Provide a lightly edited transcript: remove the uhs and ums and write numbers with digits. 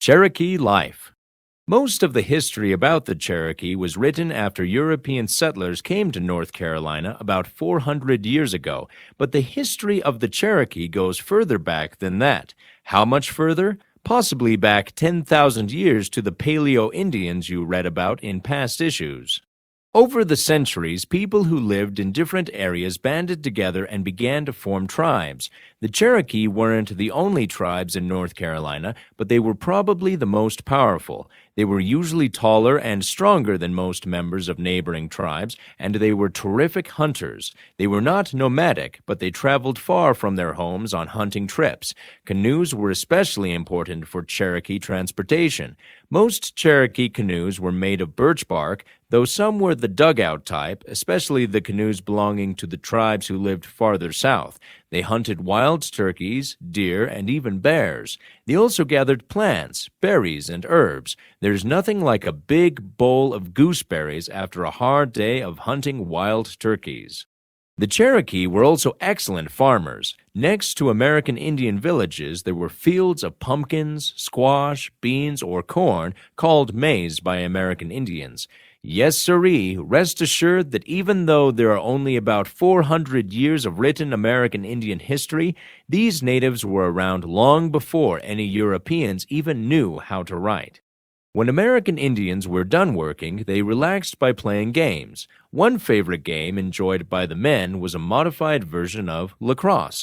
Cherokee life. Most of the history about the Cherokee was written after European settlers came to North Carolina about 400 years ago, but the history of the Cherokee goes further back than that. How much further? Possibly back 10,000 years to the Paleo Indians you read about in past issues. Over the centuries, people who lived in different areas banded together and began to form tribes. The Cherokee weren't the only tribes in North Carolina, but they were probably the most powerful. They were usually taller and stronger than most members of neighboring tribes, and they were terrific hunters. They were not nomadic, but they traveled far from their homes on hunting trips. Canoes were especially important for Cherokee transportation. Most Cherokee canoes were made of birch bark, though some were the dugout type, especially the canoes belonging to the tribes who lived farther south. They hunted wild turkeys, deer, and even bears. They also gathered plants, berries, and herbs. There's nothing like a big bowl of gooseberries after a hard day of hunting wild turkeys. The Cherokee were also excellent farmers. Next to American Indian villages, there were fields of pumpkins, squash, beans, or corn called maize by American Indians. Yes, sirree, rest assured that even though there are only about 400 years of written American Indian history, these natives were around long before any Europeans even knew how to write. When American Indians were done working, they relaxed by playing games. One favorite game enjoyed by the men was a modified version of lacrosse.